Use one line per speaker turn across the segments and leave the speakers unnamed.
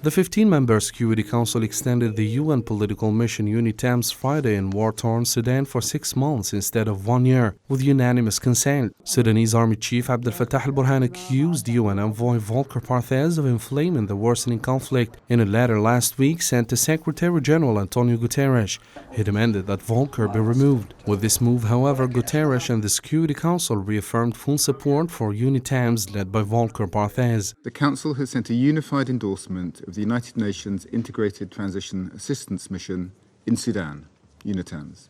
The 15-member Security Council extended the UN political mission UNITAM's Friday in war-torn Sudan for 6 months instead of 1 year, with unanimous consent. Sudanese Army Chief Abdel Fattah al-Burhan accused UN envoy Volker Perthes of inflaming the worsening conflict. In a letter last week sent to Secretary General Antonio Guterres, he demanded that Volker be removed. With this move, however, Guterres and the Security Council reaffirmed full support for UNITAMs led by Volker Perthes.
The Council has sent a unified endorsement of the United Nations Integrated Transition Assistance Mission in Sudan, UNITAMS.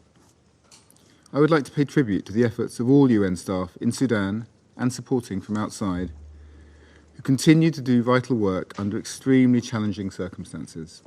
I would like to pay tribute to the efforts of all UN staff in Sudan and supporting from outside, who continue to do vital work under extremely challenging circumstances.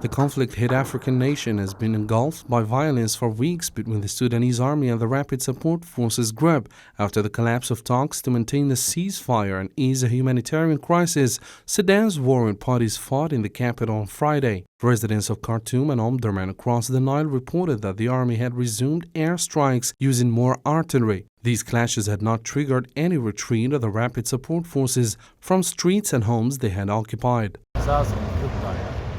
The conflict-hit African nation has been engulfed by violence for weeks between the Sudanese army and the Rapid Support Forces group after the collapse of talks to maintain a ceasefire and ease a humanitarian crisis. Sudan's warring parties fought in the capital on Friday. Residents of Khartoum and Omdurman across the Nile reported that the army had resumed airstrikes using more artillery. These clashes had not triggered any retreat of the Rapid Support Forces from streets and homes they had occupied.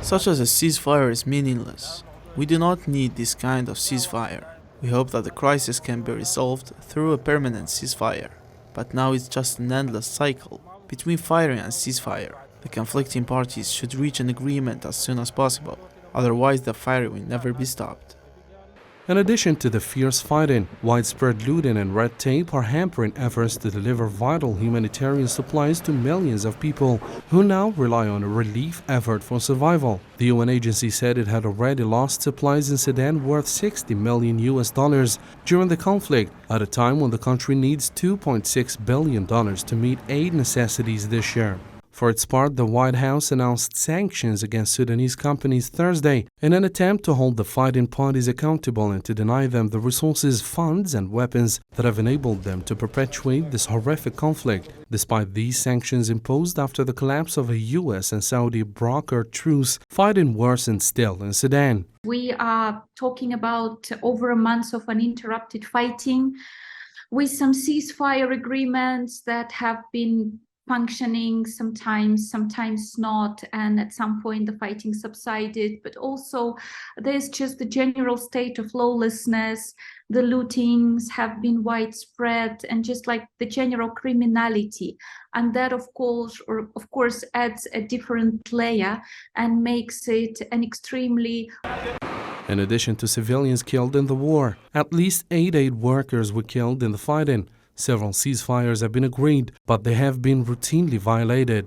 Such as a ceasefire is meaningless. We do not need this kind of ceasefire. We hope that the crisis can be resolved through a permanent ceasefire. But now it's just an endless cycle between firing and ceasefire. The conflicting parties should reach an agreement as soon as possible. Otherwise, the fire will never be stopped.
In addition to the fierce fighting, widespread looting and red tape are hampering efforts to deliver vital humanitarian supplies to millions of people who now rely on a relief effort for survival. The UN agency said it had already lost supplies in Sudan worth $60 million during the conflict, at a time when the country needs $2.6 billion to meet aid necessities this year. For its part, the White House announced sanctions against Sudanese companies Thursday in an attempt to hold the fighting parties accountable and to deny them the resources, funds, and weapons that have enabled them to perpetuate this horrific conflict. Despite these sanctions imposed after the collapse of a U.S. and Saudi brokered truce, fighting worsened still in Sudan.
We are talking about over a month of uninterrupted fighting with some ceasefire agreements that have been functioning sometimes not, and at some point the fighting subsided, but also there's just the general state of lawlessness. The lootings have been widespread, and just like the general criminality, and that of course adds a different layer and makes it an extremely.
In addition to civilians killed in the war, at least 8 aid workers were killed in the fighting. Several ceasefires have been agreed, but they have been routinely violated.